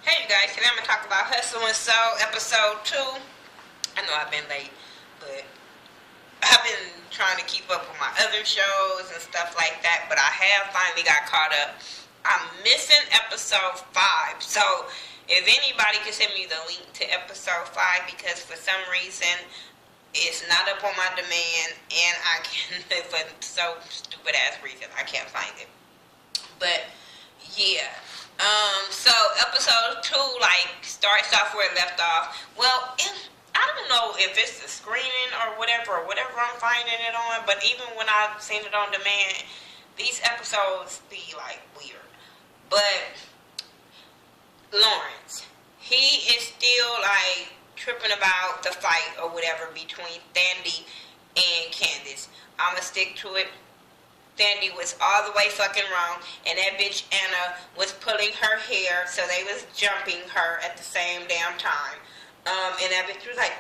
Hey you guys, today I'm going to talk about Hustle and Soul episode 2. I know I've been late, but I've been trying to keep up with my other shows and stuff like that, but I have finally got caught up. I'm missing episode 5, so if anybody can send me the link to episode 5, because for some reason it's not up on my demand, and I can, for so stupid ass reason, I can't find it. But yeah. So episode 2 starts off where it left off. Well, I don't know if it's the screening or whatever I'm finding it on, but even when I've seen it on demand, these episodes be weird. But Lawrence, he is still tripping about the fight or whatever between Thandi and Candace. I'ma stick to it. Thandi was all the way fucking wrong, and that bitch Anna was pulling her hair, so they was jumping her at the same damn time. And that bitch was like,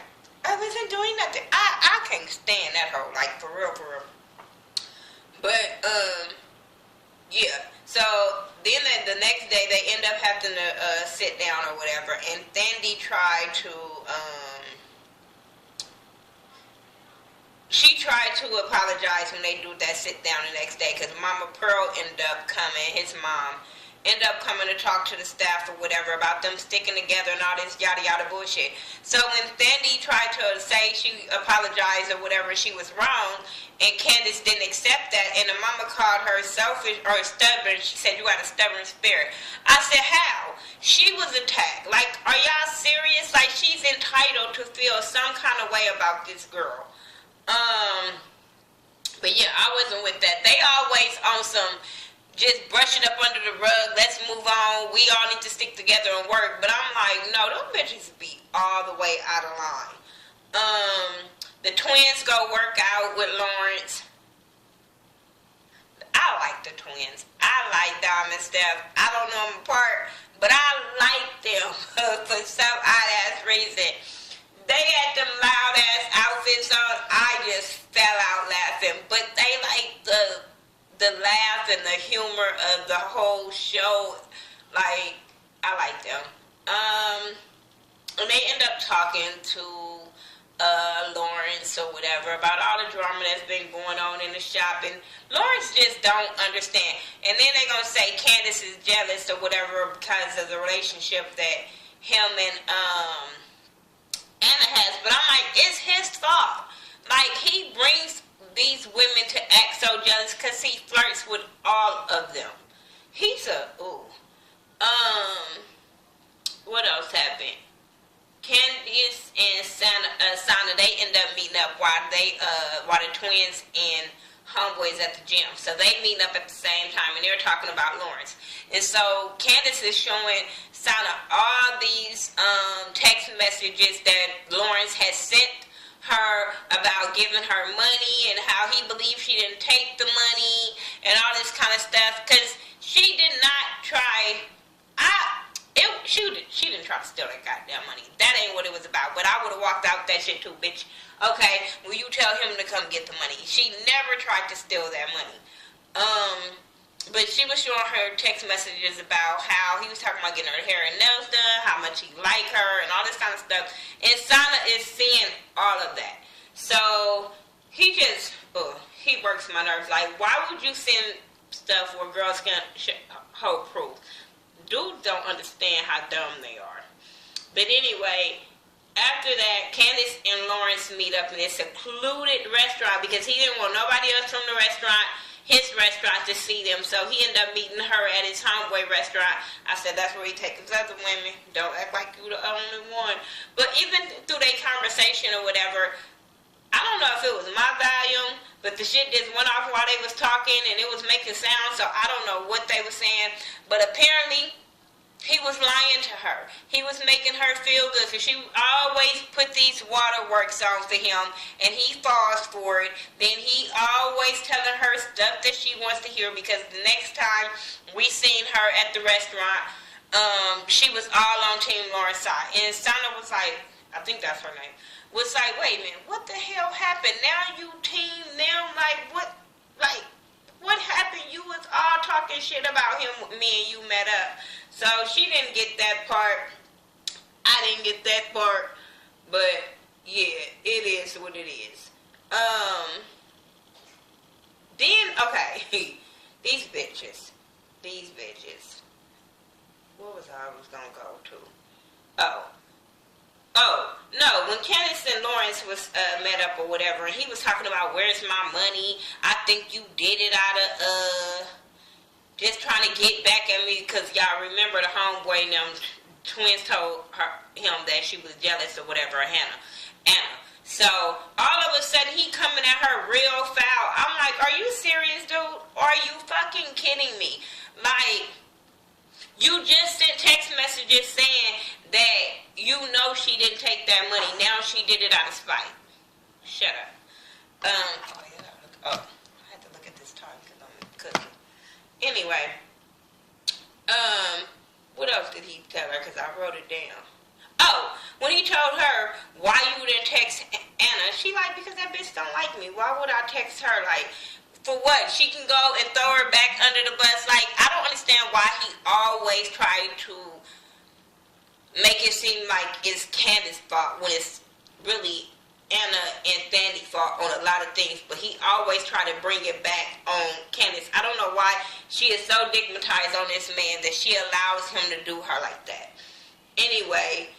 I wasn't doing nothing. I can't stand that hoe, for real. But, yeah. So, then the next day, they end up having to sit down or whatever, and Thandi tried to, she tried to apologize when they do that sit down the next day, because Mama Pearl ended up coming, his mom, ended up coming to talk to the staff or whatever about them sticking together and all this yada yada bullshit. So when Thandi tried to say she apologized or whatever, she was wrong, and Candace didn't accept that, and the mama called her selfish or stubborn. She said, you got a stubborn spirit. I said, how? She was attacked. Are y'all serious? She's entitled to feel some kind of way about this girl. But yeah, I wasn't with that. They always on some just brush it up under the rug, let's move on, we all need to stick together and work. But I'm like, no, them bitches be all the way out of line. The twins go work out with Lawrence. I like the twins. I like Dom and Steph. I don't know them apart, but I like them for some odd ass reason. They had them loud ass outfits on. I just fell out laughing. But they like the laugh and the humor of the whole show. I like them. And they end up talking to Lawrence or whatever about all the drama that's been going on in the shop, and Lawrence just don't understand. And then they gonna say Candace is jealous or whatever because of the relationship that him and Anna has, but I'm like, it's his fault. He brings these women to act so jealous because he flirts with all of them. He's what else happened? Candice and Sana, they end up meeting up while the twins and homeboys at the gym. So they meet up at the same time, and they're talking about Lawrence. And so Candace is showing Sana all these text messages that Lawrence has sent her about giving her money and how he believes she didn't take the money and all this kind of stuff, because she did not try. She didn't try to steal that goddamn money. That ain't what it was about. But I would have walked out with that shit too, bitch. Okay, will you tell him to come get the money? She never tried to steal that money. But she was showing her text messages about how he was talking about getting her hair and nails done, how much he liked her, and all this kind of stuff. And Sana is seeing all of that. So he just, he works my nerves. Why would you send stuff where girls can hold proof? Dudes don't understand how dumb they are. But anyway, after that, Candace and Lawrence meet up in this secluded restaurant because he didn't want nobody else from the restaurant, his restaurant, to see them. So he ended up meeting her at his homeboy restaurant. I said, that's where he takes his other women. Don't act like you're the only one. But even through their conversation or whatever, I don't know if it was my volume, but the shit just went off while they was talking and it was making sound, so I don't know what they were saying. But apparently, he was lying to her. He was making her feel good because she always put these waterworks on for him, and he falls for it. Then he always telling her stuff that she wants to hear, because the next time we seen her at the restaurant, she was all on Team Lawrence's side. And Sana was like, I think that's her name, was like, wait a minute, what the hell happened? Now you team them? What what happened? You was all talking shit about him when me and you met up. So she didn't get that part. I didn't get that part. But yeah, it is what it is. Then, okay, these bitches. What was I was gonna go to? Oh, no, when Candace and Lawrence was met up or whatever, and he was talking about where's my money, I think you did it out of, just trying to get back at me, because y'all remember the homeboy and them twins told him that she was jealous or whatever, Anna. So, all of a sudden, he coming at her real foul. I'm like, are you serious, dude? Or are you fucking kidding me? Like, you just sent text messages saying that you know she didn't take that money. Now she did it out of spite. Shut up. I had to look at this time because I'm cooking. Anyway, what else did he tell her? Because I wrote it down. Oh, when he told her, why you didn't text Anna, she like, because that bitch don't like me. Why would I text her? Like, for what? She can go and throw her back under the bus. Like, I don't understand why he always tried to make it seem like it's Candace's fault when it's really Anna and Thandi fault on a lot of things. But he always try to bring it back on Candace. I don't know why she is so stigmatized on this man that she allows him to do her like that. Anyway,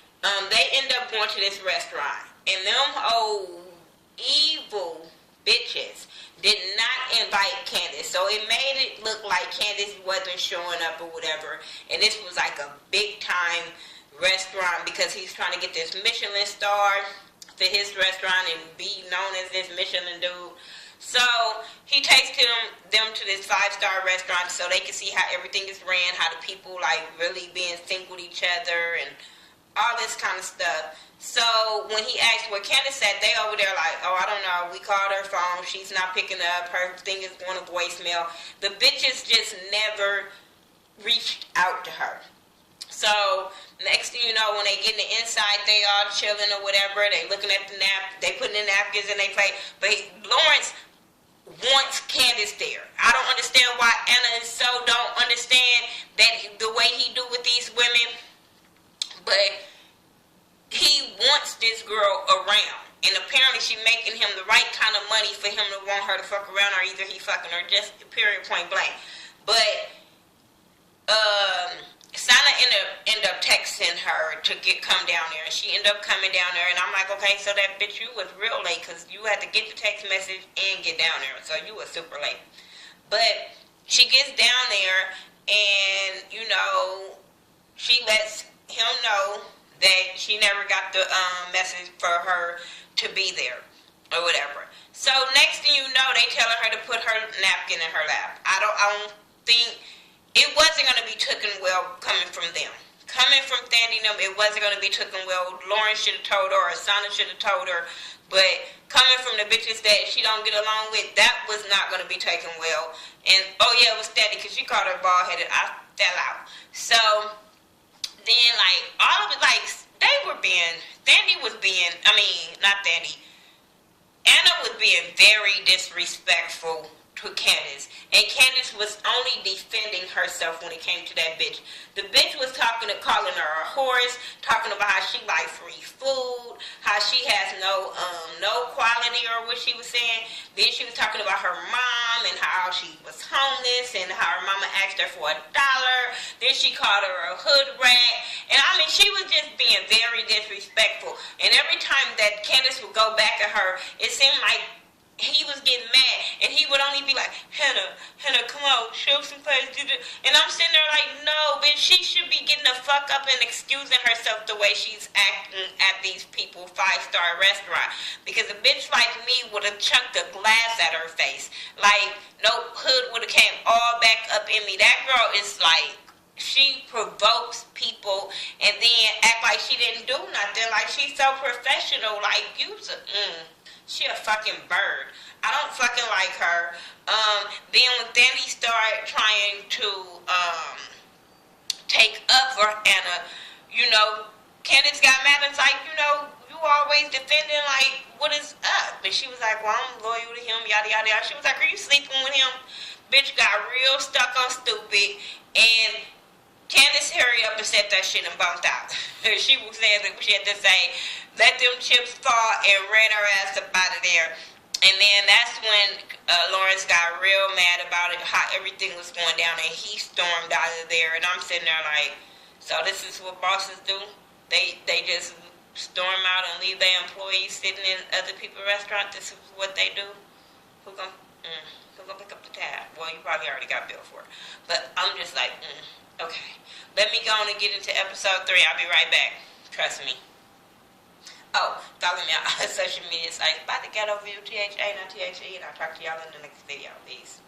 they end up going to this restaurant. And them old evil bitches did not invite Candace. So it made it look like Candace wasn't showing up or whatever. And this was like a big time restaurant because he's trying to get this Michelin star for his restaurant and be known as this Michelin dude. So he takes them to this 5-star restaurant so they can see how everything is ran, how the people like really be in sync with each other and all this kind of stuff. So when he asked where Candace at, they over there like, oh, I don't know. We called her phone. She's not picking up. Her thing is going to voicemail. The bitches just never reached out to her. So next thing you know, when they get in the inside, they all chilling or whatever. They looking at the they putting the napkins in their plate. But Lawrence wants Candace there. I don't understand why Anna don't understand that the way he do with these women. But he wants this girl around. And apparently she making him the right kind of money for him to want her to fuck around, or either he fucking her, just period, point blank. But Sana end up texting her to come down there, and she ended up coming down there, and I'm like, okay, so that bitch, you was real late, because you had to get the text message and get down there, so you was super late. But she gets down there, and, you know, she lets him know that she never got the message for her to be there, or whatever. So next thing you know, they telling her to put her napkin in her lap. I don't think it wasn't going to be taken well coming from them. Coming from Thandi and them, it wasn't going to be taken well. Lauren should have told her, or Sana should have told her. But coming from the bitches that she don't get along with, that was not going to be taken well. And, oh yeah, it was Thandi, because she called her bald-headed. I fell out. So then, like, all of it, like, Thandi was being, not Thandi, Anna was being very disrespectful to Candace, and Candace was only defending herself when it came to that bitch. The bitch was calling her a horse, talking about how she like free food, how she has no quality, or what she was saying. Then she was talking about her mom and how she was homeless and how her mama asked her for $1. Then she called her a hood rat, and she was just being very disrespectful. And every time that Candace would go back at her, it seemed like he was getting mad, and he would only be like, Hannah, come on, show some place. And I'm sitting there like, no, bitch, she should be getting the fuck up and excusing herself the way she's acting at these people 5-star restaurant. Because a bitch like me would have chucked a glass at her face. Like, no hood would have came all back up in me. That girl is like, she provokes people and then act like she didn't do nothing. Like, she's so professional. Like, she a fucking bird. I don't fucking like her. Then when Thandi started trying to take up for Anna, Candace got mad and was like, you always defending, like, what is up? And she was like, well, I'm loyal to him, yada, yada, yada. She was like, are you sleeping with him? Bitch got real stuck on stupid, and Candace hurry up and said that shit and bumped out. She was saying that she had to say, let them chips fall, and ran her ass up out of there. And then that's when Lawrence got real mad about it, how everything was going down, and he stormed out of there. And I'm sitting there like, so this is what bosses do? They just storm out and leave their employees sitting in other people's restaurants? This is what they do? Who gonna pick up the tab? Well, you probably already got billed for it. But I'm just like, okay. Let me go on and get into episode 3. I'll be right back. Trust me. Oh, follow me on social media sites by Thaghettoview, THA, not THE, and I'll talk to y'all in the next video. Peace.